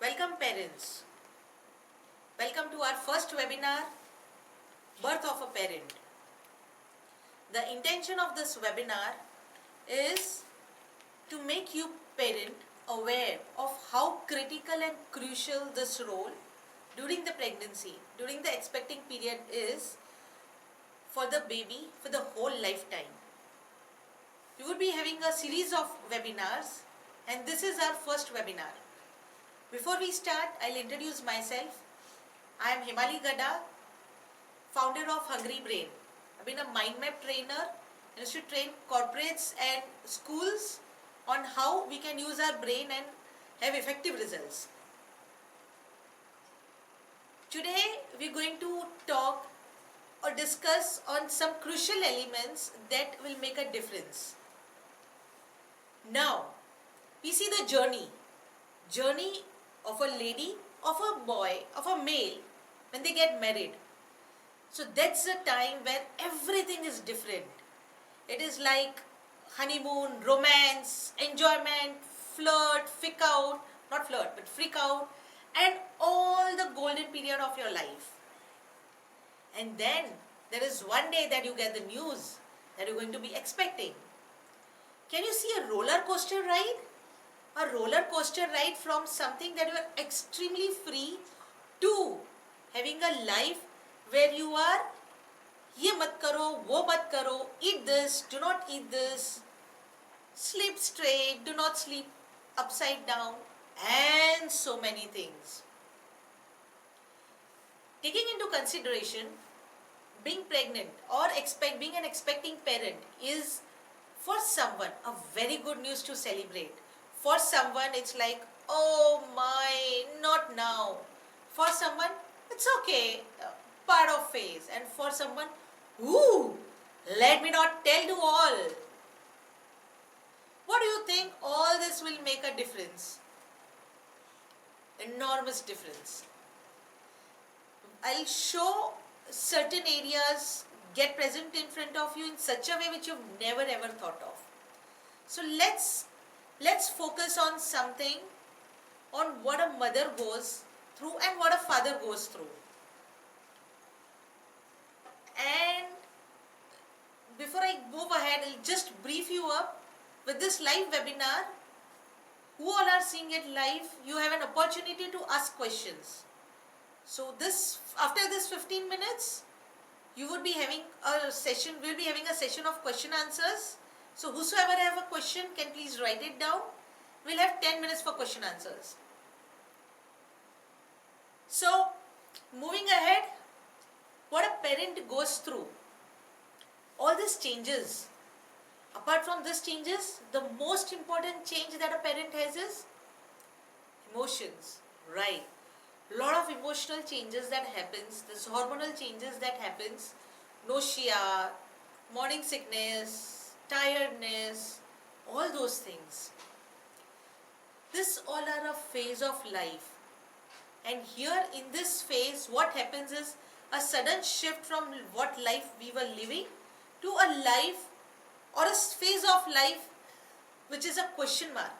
Welcome parents. Welcome to our first webinar, Birth of a Parent. The intention of this webinar is to make you parent aware of how critical and crucial this role during the pregnancy, during the expecting period is for the baby for the whole lifetime. We would be having a series of webinars and this is our first webinar. Before we start, I'll introduce myself. I am Hemali Gada, founder of Hungry Brain. I've been a mind map trainer and used to train corporates and schools on how we can use our brain and have effective results. Today we're going to talk or discuss on some crucial elements that will make a difference. Now, we see the journey of a lady, of a boy, of a male when they get married. So that's the time where everything is different. It is like honeymoon, romance, enjoyment, freak out, and all the golden period of your life. And then there is one day that you get the news that you're going to be expecting. Can you see a roller coaster ride? A roller coaster ride from something that you are extremely free to having a life where you are ye mat karo, wo mat karo, eat this, do not eat this, sleep straight, do not sleep upside down, and so many things. Taking into consideration, being pregnant or being an expecting parent is for someone a very good news to celebrate. For someone it's like, oh my, not now. For someone it's okay, part of phase. And for someone, ooh, let me not tell you all. What do you think all this will make a difference? Enormous difference. I'll show certain areas get present in front of you in such a way which you've never ever thought of. So let's focus on something, on what a mother goes through and what a father goes through. And before I move ahead, I'll just brief you up with this live webinar. Who all are seeing it live, you have an opportunity to ask questions. So after this 15 minutes, you would be having a session, we'll be having a session of question answers. So whosoever have a question can please write it down. We'll have 10 minutes for question answers. So moving ahead, what a parent goes through, all these changes. Apart from these changes, the most important change that a parent has is emotions, right? Lot of emotional changes that happens, this hormonal changes that happens, nausea, morning sickness, tiredness, all those things. This all are a phase of life. And here in this phase, what happens is a sudden shift from what life we were living to a life or a phase of life which is a question mark.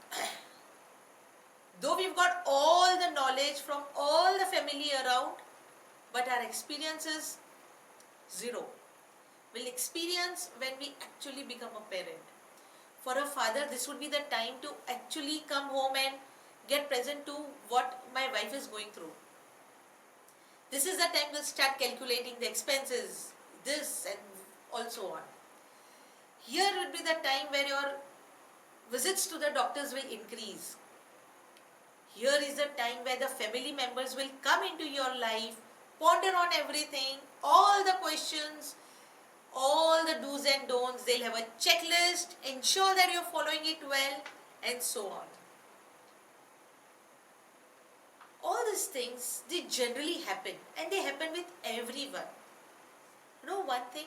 Though we've got all the knowledge from all the family around, but our experience is zero. We'll experience when we actually become a parent. For a father, this would be the time to actually come home and get present to what my wife is going through. This is the time we'll start calculating the expenses, this and also on. Here will be the time where your visits to the doctors will increase. Here is the time where the family members will come into your life, ponder on everything, all the questions, all the do's and don'ts. They'll have a checklist, ensure that you're following it well, and so on. All these things, they generally happen, and they happen with everyone. You know one thing?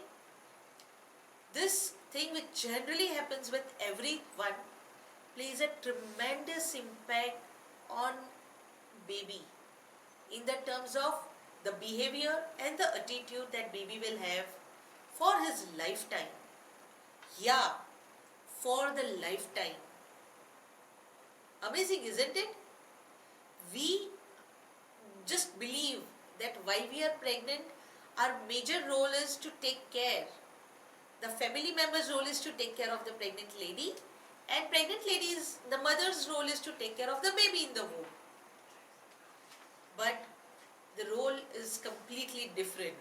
This thing which generally happens with everyone plays a tremendous impact on baby in the terms of the behavior and the attitude that baby will have for his lifetime. Yeah, for the lifetime. Amazing, isn't it? We just believe that while we are pregnant, our major role is to take care. The family member's role is to take care of the pregnant lady, and pregnant ladies, the mother's role is to take care of the baby in the womb. But the role is completely different.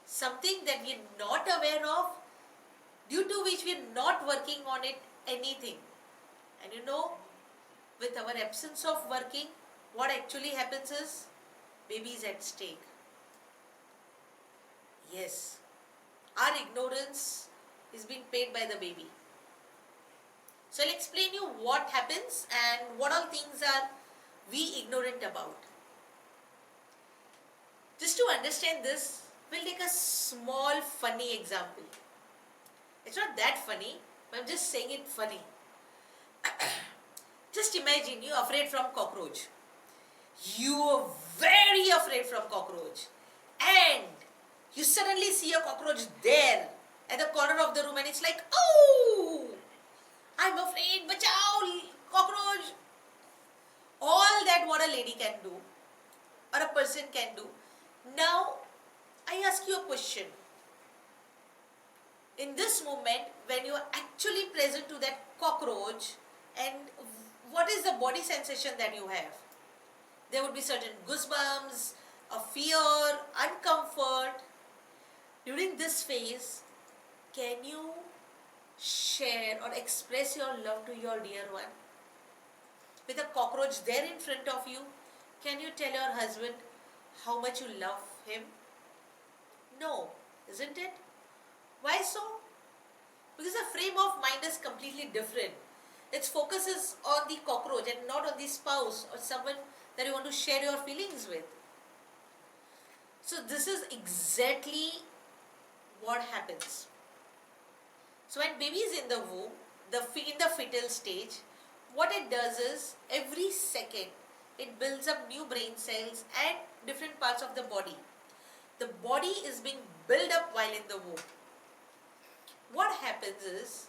Something that we are not aware of, due to which we are not working on it anything. And with our absence of working, what actually happens is baby is at stake. Yes, our ignorance is being paid by the baby. So I'll explain you what happens and what all things are we ignorant about. Just to understand this, we'll take a small funny example. It's not that funny, but I'm just saying it funny. Just imagine you're afraid from cockroach. You are very afraid from cockroach. And you suddenly see a cockroach there at the corner of the room and it's like, oh, I'm afraid, bachao, cockroach. All that what a lady can do or a person can do. Now, I ask you a question. In this moment, when you are actually present to that cockroach, and what is the body sensation that you have? There would be certain goosebumps, a fear, uncomfort. During this phase, can you share or express your love to your dear one? With a cockroach there in front of you, can you tell your husband how much you love him? No, isn't it? Why so? Because the frame of mind is completely different. Its focus is on the cockroach and not on the spouse or someone that you want to share your feelings with. So this is exactly what happens. So when baby is in the womb, in the fetal stage, what it does is every second it builds up new brain cells and different parts of the body. The body is being built up while in the womb. What happens is,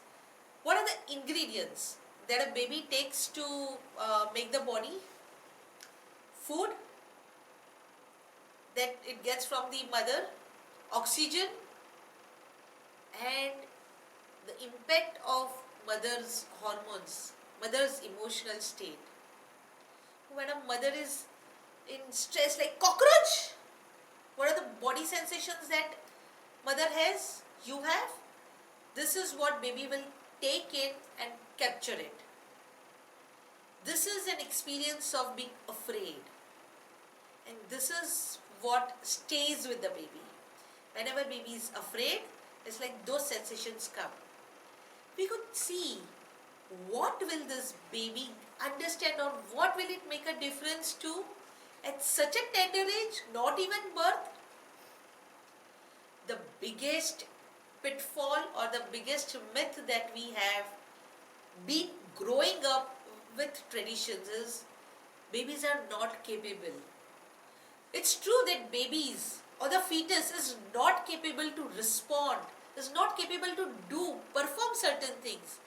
what are the ingredients that a baby takes to make the body? Food that it gets from the mother, oxygen, and the impact of mother's hormones, mother's emotional state. When a mother is in stress like cockroach, what are the body sensations that mother has, you have? This is what baby will take in and capture it. This is an experience of being afraid. And this is what stays with the baby. Whenever baby is afraid, it's like those sensations come. We could see what will this baby understand or what will it make a difference to at such a tender age, not even birth. The biggest pitfall or the biggest myth that we have been growing up with traditions is babies are not capable. It's true that babies or the fetus is not capable to respond, is not capable to perform certain things.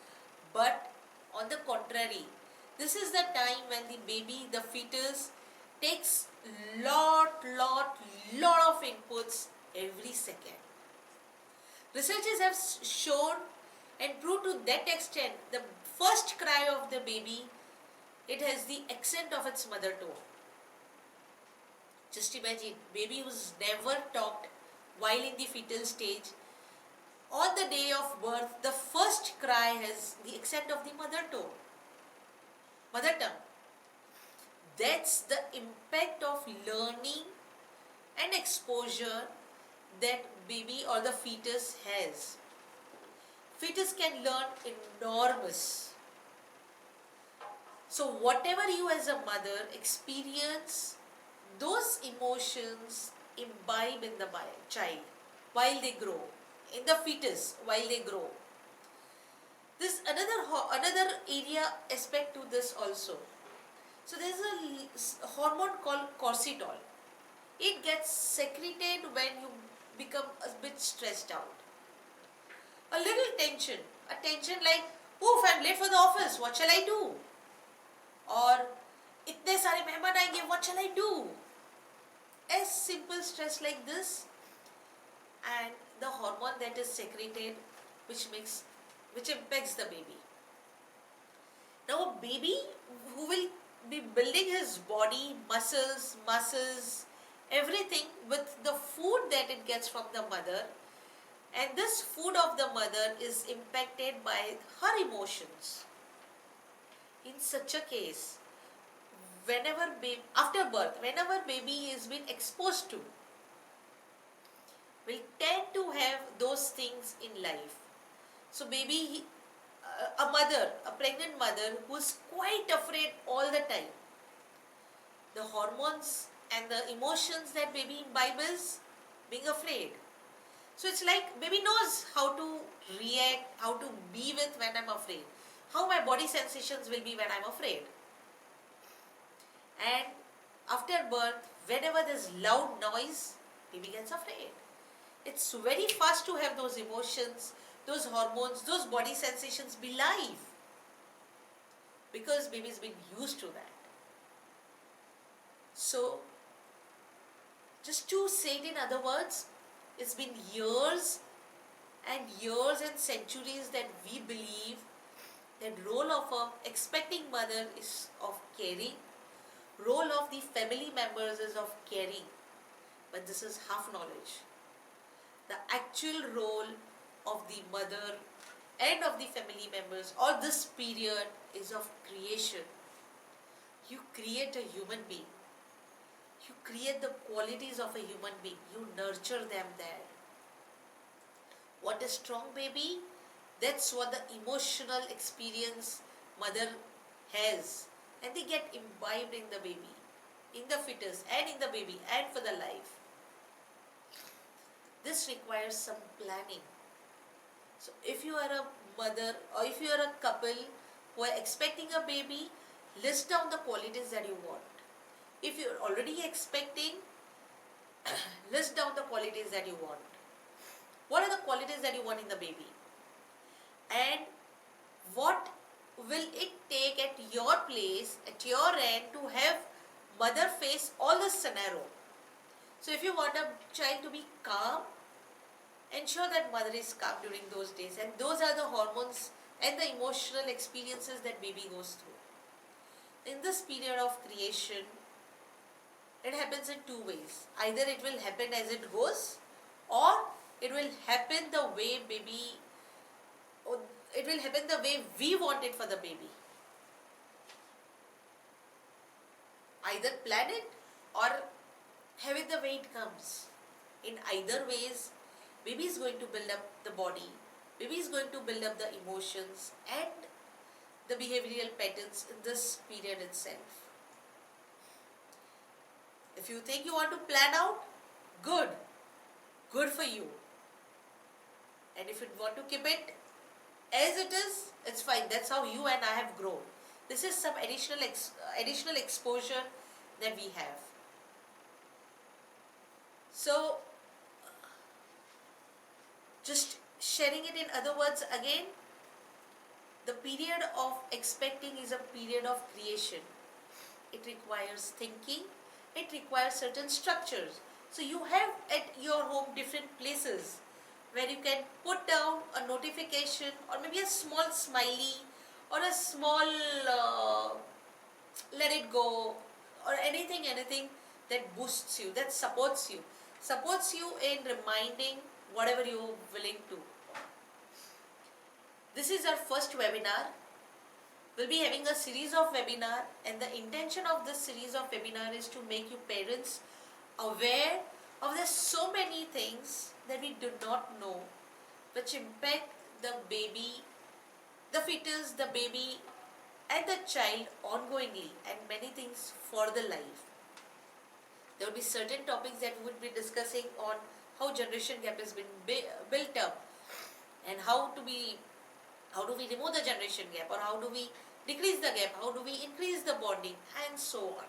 But on the contrary, this is the time when the baby, the fetus, takes lot of inputs every second. Researchers have shown and proved to that extent the first cry of the baby, it has the accent of its mother tongue. Just imagine, baby who's never talked while in the fetal stage, on the day of birth, the first cry has the accent of the mother tongue. That's the impact of learning and exposure that baby or the fetus has. Fetus can learn enormous. So whatever you as a mother experience, those emotions imbibe in the child while they grow, in the fetus while they grow. This another area aspect to this also. So there is a hormone called cortisol. It gets secreted when you become a bit stressed out. A little tension, a tension like, oof, I'm late for the office, what shall I do? Or इतने सारे मेहमान आएंगे, what shall I do? As simple stress like this, and the hormone that is secreted, which makes, which impacts the baby. Now a baby who will be building his body, muscles, everything with the food that it gets from the mother, and this food of the mother is impacted by her emotions. In such a case, whenever after birth, whenever baby is being exposed to, will tend to have those things in life. So baby, a mother, a pregnant mother who is quite afraid all the time, the hormones and the emotions that baby imbibes, being afraid. So it's like baby knows how to react, how to be with when I'm afraid, how my body sensations will be when I'm afraid. And after birth, whenever there's loud noise, baby gets afraid. It's very fast to have those emotions, those hormones, those body sensations be live, because baby's been used to that. So, just to say it in other words, it's been years and centuries that we believe that role of a expecting mother is of caring, role of the family members is of caring, but this is half knowledge. The actual role of the mother and of the family members all this period is of creation. You create a human being. You create the qualities of a human being. You nurture them there. What is strong baby? That's what the emotional experience mother has. And they get imbibed in the baby, in the fetus and in the baby and for the life. This requires some planning. So if you are a mother or if you are a couple who are expecting a baby, list down the qualities that you want. If you are already expecting, list down the qualities that you want. What are the qualities that you want in the baby? And what will it take at your place, at your end, to have mother face all this scenario? So if you want a child to be calm, ensure that mother is calm during those days. And those are the hormones and the emotional experiences that baby goes through. In this period of creation, it happens in two ways. Either it will happen as it goes, or it will happen the way baby, or it will happen the way we want it for the baby. Either plan it or have it the way it comes. In either ways, baby is going to build up the body, baby is going to build up the emotions and the behavioral patterns in this period itself. If you think you want to plan out, good for you. And if you want to keep it as it is, it's fine. That's how you and I have grown. This is some additional exposure that we have. So, just sharing it in other words again, the period of expecting is a period of creation. It requires thinking, it requires certain structures. So you have at your home different places where you can put down a notification or maybe a small smiley or a small let it go or anything that boosts you, that supports you in reminding whatever you're willing to. This is our first webinar. We'll be having a series of webinar, and the intention of this series of webinar is to make you parents aware of there's so many things that we do not know which impact the baby, the fetus, the baby and the child ongoingly, and many things for the life. There will be certain topics that we would be discussing on how generation gap has been built up and how do we remove the generation gap, or how do we decrease the gap, how do we increase the bonding, and so on.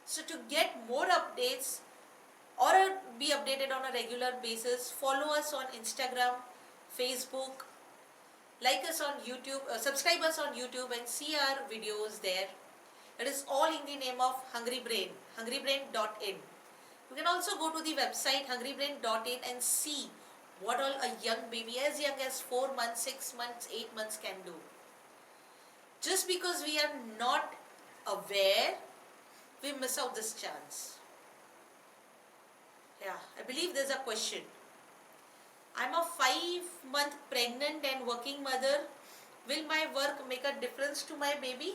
So to get more updates or be updated on a regular basis, follow us on Instagram, Facebook, like us on YouTube, subscribe us on YouTube and see our videos there. It is all in the name of Hungry Brain, hungrybrain.in. You can also go to the website hungrybrain.in and see what all a young baby as young as 4 months, 6 months, 8 months can do. Just because we are not aware, we miss out this chance. Yeah, I believe there's a question. I'm a 5-month pregnant and working mother. Will my work make a difference to my baby?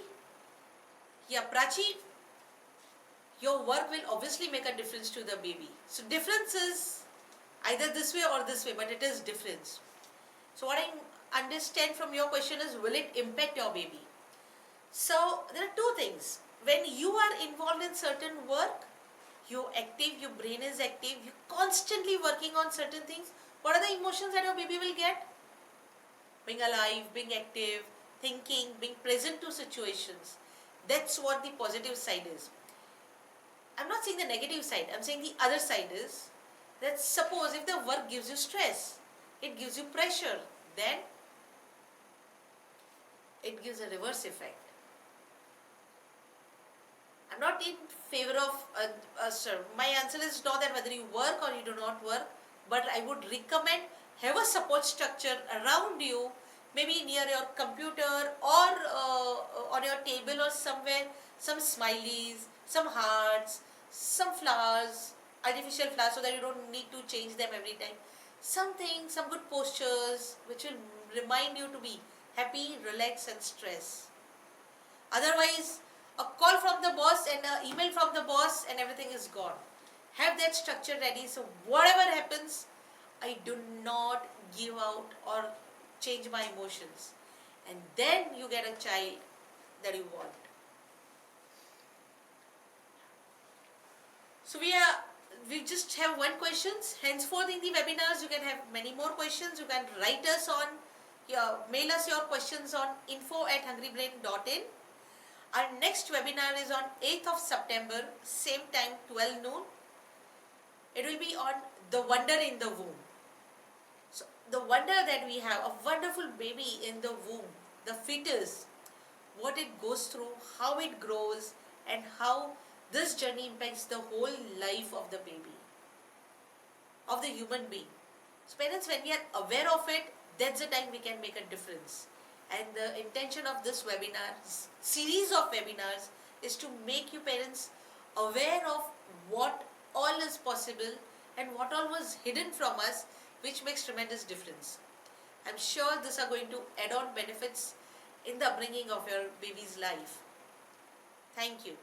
Yeah, Prachi, your work will obviously make a difference to the baby. So difference is either this way or this way, but it is difference. So what I understand from your question is, will it impact your baby? So there are two things. When you are involved in certain work, you're active, your brain is active, you're constantly working on certain things. What are the emotions that your baby will get? Being alive, being active, thinking, being present to situations. That's what the positive side is. I'm not saying the negative side, I'm saying the other side is that suppose if the work gives you stress, it gives you pressure, then it gives a reverse effect. I'm not in favor of, my answer is not that whether you work or you do not work, but I would recommend have a support structure around you, maybe near your computer or on your table or somewhere, some smileys, some hearts, some flowers, artificial flowers so that you don't need to change them every time. Something, some good postures which will remind you to be happy, relax and stress. Otherwise, a call from the boss and an email from the boss and everything is gone. Have that structure ready so whatever happens, I do not give out or change my emotions. And then you get a child that you want. So we just have one questions. Henceforth in the webinars you can have many more questions. You can write us on, mail us your questions on info@hungrybrain.in. Our next webinar is on 8th of September, same time 12 noon. It will be on the wonder in the womb. So the wonder that we have, a wonderful baby in the womb, the fetus, what it goes through, how it grows and how this journey impacts the whole life of the baby, of the human being. So parents, when we are aware of it, that's the time we can make a difference. And the intention of this webinar, series of webinars, is to make you parents aware of what all is possible and what all was hidden from us, which makes tremendous difference. I'm sure these are going to add on benefits in the upbringing of your baby's life. Thank you.